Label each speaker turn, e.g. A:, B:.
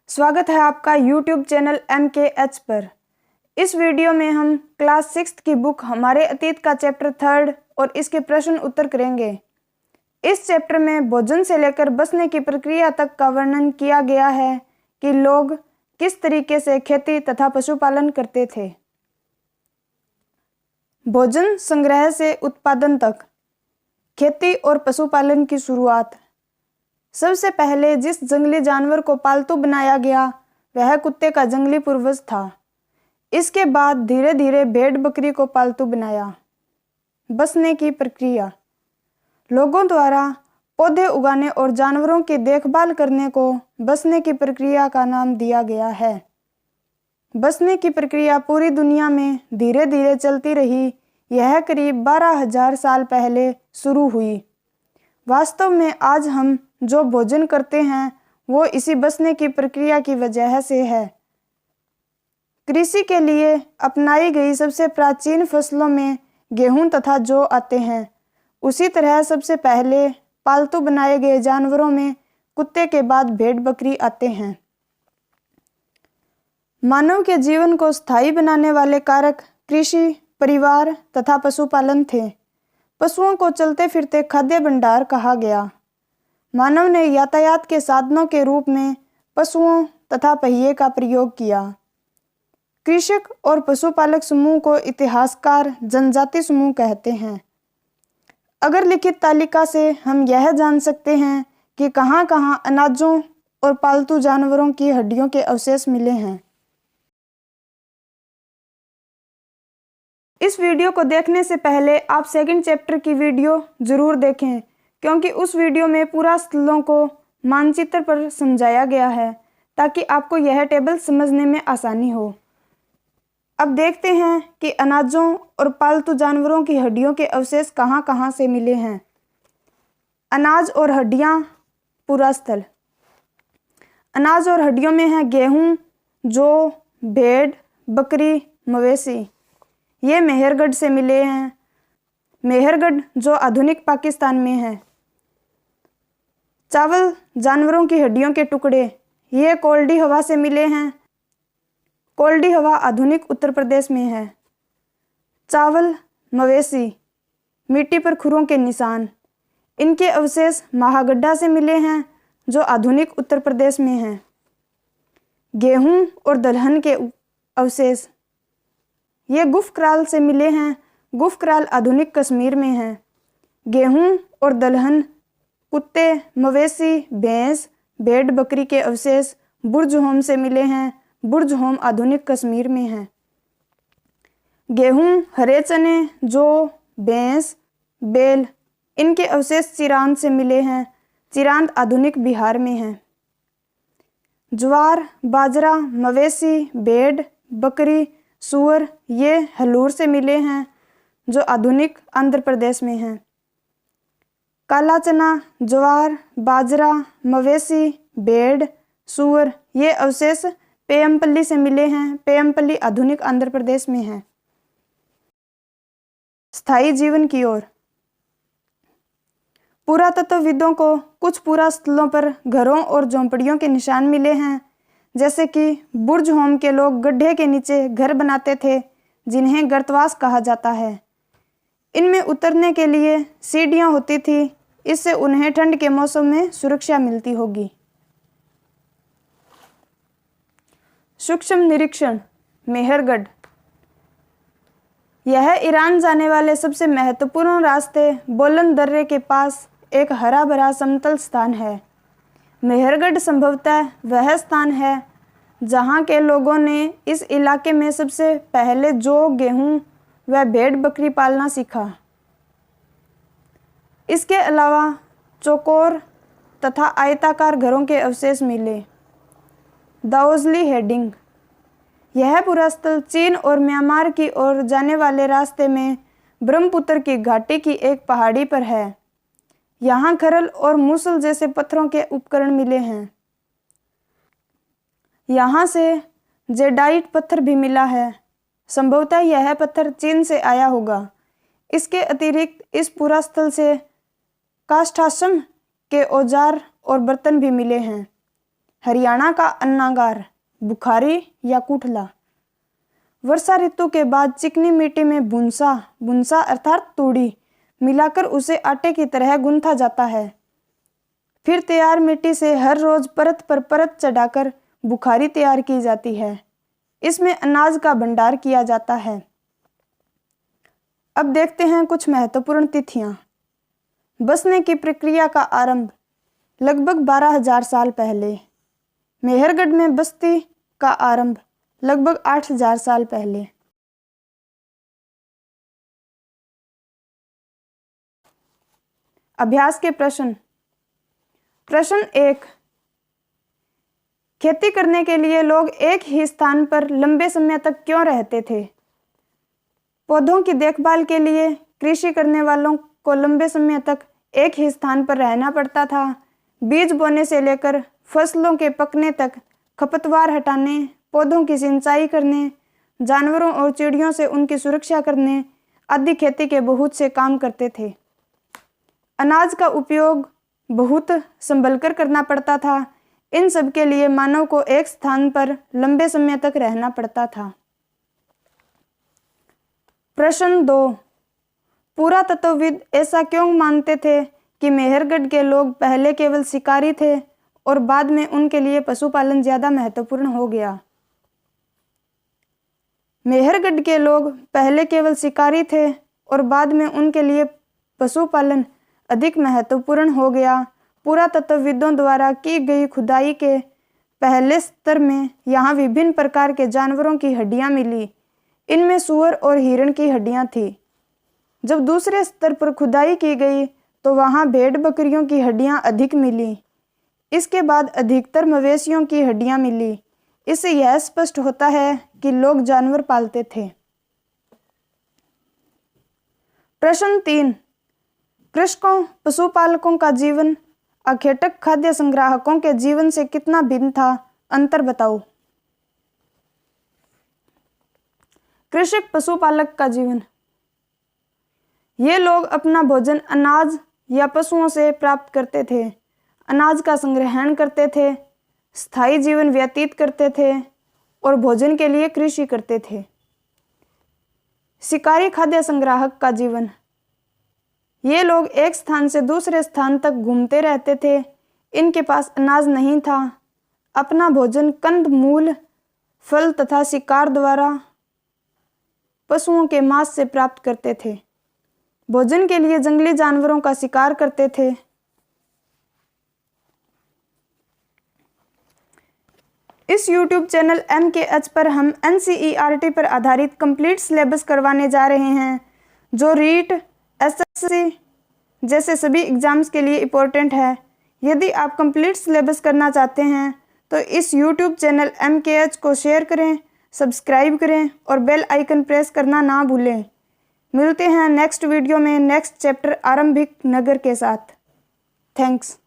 A: स्वागत है आपका YouTube चैनल MKH पर। इस वीडियो में हम क्लास 6 की बुक हमारे अतीत का चैप्टर 3 और इसके प्रश्न उत्तर करेंगे। इस चैप्टर में भोजन से लेकर बचने की प्रक्रिया तक का वर्णन किया गया है कि लोग किस तरीके से खेती तथा पशुपालन करते थे। भोजन संग्रह से उत्पादन तक, खेती और पशुपालन की शुरुआत। सबसे पहले जिस जंगली जानवर को पालतू बनाया गया वह कुत्ते का जंगली पूर्वज था। इसके बाद धीरे धीरे भेड़ बकरी को पालतू बनाया। बचने की प्रक्रिया। लोगों द्वारा पौधे उगाने और जानवरों की देखभाल करने को बचने की प्रक्रिया का नाम दिया गया है। बचने की प्रक्रिया पूरी दुनिया में धीरे धीरे चलती रही। यह करीब 12,000 साल पहले शुरू हुई। वास्तव में आज हम जो भोजन करते हैं वो इसी बचने की प्रक्रिया की वजह से है। कृषि के लिए अपनाई गई सबसे प्राचीन फसलों में गेहूं तथा जौ आते हैं। उसी तरह सबसे पहले पालतू बनाए गए जानवरों में कुत्ते के बाद भेड़ बकरी आते हैं। मानव के जीवन को स्थायी बनाने वाले कारक कृषि, परिवार तथा पशुपालन थे। पशुओं को चलते फिरते खाद्य भंडार कहा गया। मानव ने यातायात के साधनों के रूप में पशुओं तथा पहिए का प्रयोग किया। कृषक और पशुपालक समूह को इतिहासकार जनजाति समूह कहते हैं। अगर लिखित तालिका से हम यह जान सकते हैं कि कहाँ कहाँ अनाजों और पालतू जानवरों की हड्डियों के अवशेष मिले हैं। इस वीडियो को देखने से पहले आप सेकंड चैप्टर की वीडियो जरूर देखें, क्योंकि उस वीडियो में पूरा स्थलों को मानचित्र पर समझाया गया है ताकि आपको यह टेबल समझने में आसानी हो। अब देखते हैं कि अनाजों और पालतू जानवरों की हड्डियों के अवशेष कहाँ कहाँ से मिले हैं। अनाज और हड्डियाँ, पूरा स्थल। अनाज और हड्डियों में है गेहूँ, जौ, भेड़, बकरी, मवेशी। ये मेहरगढ़ से मिले हैं। मेहरगढ़ जो आधुनिक पाकिस्तान में है। चावल, जानवरों की हड्डियों के टुकड़े, ये कोल्डी हवा से मिले हैं। कोल्डी हवा आधुनिक उत्तर प्रदेश में है। चावल, मवेशी, मिट्टी पर खुरों के निशान, इनके अवशेष महागड्ढा से मिले हैं जो आधुनिक उत्तर प्रदेश में है। गेहूं और दलहन के अवशेष, ये गुफक्राल से मिले हैं। गुफक्राल आधुनिक कश्मीर में है। गेहूं और दलहन, कुत्ते, मवेशी, भैंस, भेड़ बकरी के अवशेष बुर्जहोम से मिले हैं। बुर्जहोम आधुनिक कश्मीर में है। गेहूं, हरे चने, जौ, भैंस, बैल, इनके अवशेष चिरांद से मिले हैं। चिरांद आधुनिक बिहार में है। ज्वार, बाजरा, मवेशी, भेड़, बकरी, सूअर, ये हलूर से मिले हैं जो आधुनिक आंध्र प्रदेश में है। काला चना, ज्वार, बाजरा, मवेशी, भेड़, सूअर, ये अवशेष पेयमपल्ली से मिले हैं। पेयमपल्ली आधुनिक आंध्र प्रदेश में है। स्थायी जीवन की ओर। पुरातत्वविदों को कुछ पुरा स्थलों पर घरों और झोंपड़ियों के निशान मिले हैं, जैसे कि बुर्जहोम के लोग गड्ढे के नीचे घर बनाते थे जिन्हें गर्तवास कहा जाता है। इनमें उतरने के लिए सीढ़ियां होती थी, इससे उन्हें ठंड के मौसम में सुरक्षा मिलती होगी। सूक्ष्म निरीक्षण। मेहरगढ़, यह ईरान जाने वाले सबसे महत्वपूर्ण रास्ते बोलन दर्रे के पास एक हरा भरा समतल स्थान है। मेहरगढ़ संभवतः वह स्थान है जहाँ के लोगों ने इस इलाके में सबसे पहले जौ, गेहूं व भेड़ बकरी पालना सीखा। इसके अलावा चौकोर तथा आयताकार घरों के अवशेष मिले। दाओजली हेडिंग, यह पूरा स्थल चीन और म्यांमार की ओर जाने वाले रास्ते में ब्रह्मपुत्र की घाटी की एक पहाड़ी पर है। यहाँ खरल और मूसल जैसे पत्थरों के उपकरण मिले हैं। यहाँ से जेडाइट पत्थर भी मिला है। संभवतः यह पत्थर चीन से आया होगा। इसके अतिरिक्त इस पूरा स्थल से काष्ठाश्रम के औजार और बर्तन भी मिले हैं। हरियाणा का अन्नागार बुखारी या कुठला। वर्षा ऋतु के बाद चिकनी मिट्टी में भुनसा अर्थात तूड़ी मिलाकर उसे आटे की तरह गूंथा जाता है। फिर तैयार मिट्टी से हर रोज परत पर परत चढ़ाकर बुखारी तैयार की जाती है। इसमें अनाज का भंडार किया जाता है। अब देखते हैं कुछ महत्वपूर्ण तिथियां। बसने की प्रक्रिया का आरंभ लगभग 12,000 साल पहले। मेहरगढ़ में बस्ती का आरंभ लगभग 8,000 साल पहले। अभ्यास के प्रश्न। प्रश्न 1, खेती करने के लिए लोग एक ही स्थान पर लंबे समय तक क्यों रहते थे? पौधों की देखभाल के लिए कृषि करने वालों को लंबे समय तक एक ही स्थान पर रहना पड़ता था। बीज बोने से लेकर फसलों के पकने तक खरपतवार हटाने, पौधों की सिंचाई करने, जानवरों और चिड़ियों से उनकी सुरक्षा करने आदि खेती के बहुत से काम करते थे। अनाज का उपयोग बहुत संभलकर करना पड़ता था। इन सब के लिए मानव को एक स्थान पर लंबे समय तक रहना पड़ता था। प्रश्न 2, पुरातत्वविद ऐसा क्यों मानते थे कि मेहरगढ़ के लोग पहले केवल शिकारी थे और बाद में उनके लिए पशुपालन ज्यादा महत्वपूर्ण हो गया? मेहरगढ़ के लोग पहले केवल शिकारी थे और बाद में उनके लिए पशुपालन अधिक महत्वपूर्ण हो गया। पुरातत्वविदों द्वारा की गई खुदाई के पहले स्तर में यहाँ विभिन्न प्रकार के जानवरों की हड्डियाँ मिली। इनमें सूअर और हिरण की हड्डियाँ थी। जब दूसरे स्तर पर खुदाई की गई तो वहाँ भेड़ बकरियों की हड्डियाँ अधिक मिली। इसके बाद अधिकतर मवेशियों की हड्डियाँ मिली। इससे यह स्पष्ट होता है कि लोग जानवर पालते थे। प्रश्न 3, कृषकों पशुपालकों का जीवन अखेटक खाद्य संग्राहकों के जीवन से कितना भिन्न था? अंतर बताओ। कृषक पशुपालक का जीवन। ये लोग अपना भोजन अनाज या पशुओं से प्राप्त करते थे, अनाज का संग्रहण करते थे, स्थायी जीवन व्यतीत करते थे और भोजन के लिए कृषि करते थे। शिकारी खाद्य संग्राहक का जीवन। ये लोग एक स्थान से दूसरे स्थान तक घूमते रहते थे। इनके पास अनाज नहीं था। अपना भोजन कंद मूल, फल तथा शिकार द्वारा पशुओं के मांस से प्राप्त करते थे। भोजन के लिए जंगली जानवरों का शिकार करते थे। इस YouTube चैनल MKH पर हम NCERT पर आधारित कंप्लीट सिलेबस करवाने जा रहे हैं, जो रीट, SSC जैसे सभी एग्जाम्स के लिए इम्पोर्टेंट है। यदि आप कंप्लीट सिलेबस करना चाहते हैं तो इस YouTube चैनल MKH को शेयर करें, सब्सक्राइब करें और बेल आइकन प्रेस करना ना भूलें। मिलते हैं नेक्स्ट वीडियो में नेक्स्ट चैप्टर आरंभिक नगर के साथ। थैंक्स।